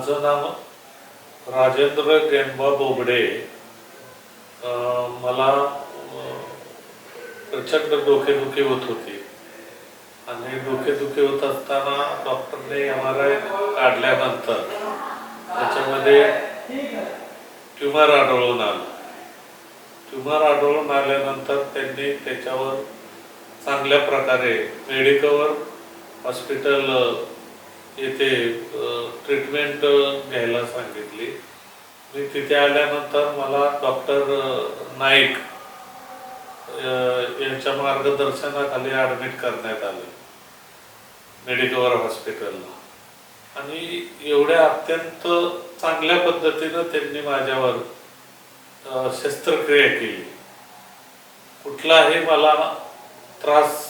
माझं नाव राजेंद्र गेनबा बोबडे. मला प्रचंड डोकेदुखी होत होती आणि डोकेदुखी होत असताना डॉक्टरने MRI काढल्यानंतर त्याच्यामध्ये ट्यूमर आढळून आलं. ट्यूमर आढळून आल्यानंतर त्यांनी त्याच्यावर चांगल्या प्रकारे मेडिकवर हॉस्पिटल येथे ट्रीटमेंट घ्यायला सांगितली. मी तिथे आल्यानंतर मला डॉक्टर नाईक यांच्या मार्गदर्शनाखाली ॲडमिट करण्यात आले मेडिकवर हॉस्पिटलला. आणि एवढ्या अत्यंत चांगल्या पद्धतीनं त्यांनी माझ्यावर शस्त्रक्रिया केली. कुठलाही मला त्रास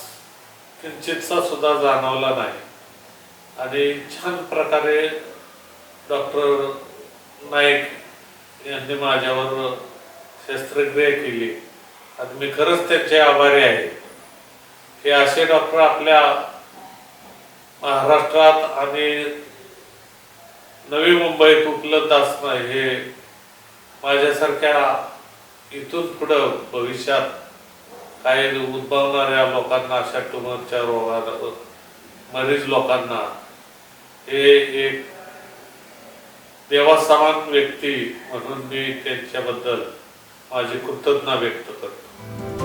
किंचितचा सुद्धा जाणवला नाही आणि छान प्रकारे डॉक्टर नाईक यांनी माझ्यावर शस्त्रक्रिया केली आणि मी खरंच त्यांचे आभारी आहे की असे डॉक्टर आपल्या महाराष्ट्रात आणि नवी मुंबईत उपलब्ध असणं हे माझ्यासारख्या इथून पुढं भविष्यात काही उद्भवणाऱ्या लोकांना, अशा ट्यूमरच्या रोगावर मरीज लोकांना, हे एक देवासमान व्यक्ती म्हणून मी त्यांच्याबद्दल माझी कृतज्ञता व्यक्त करतो.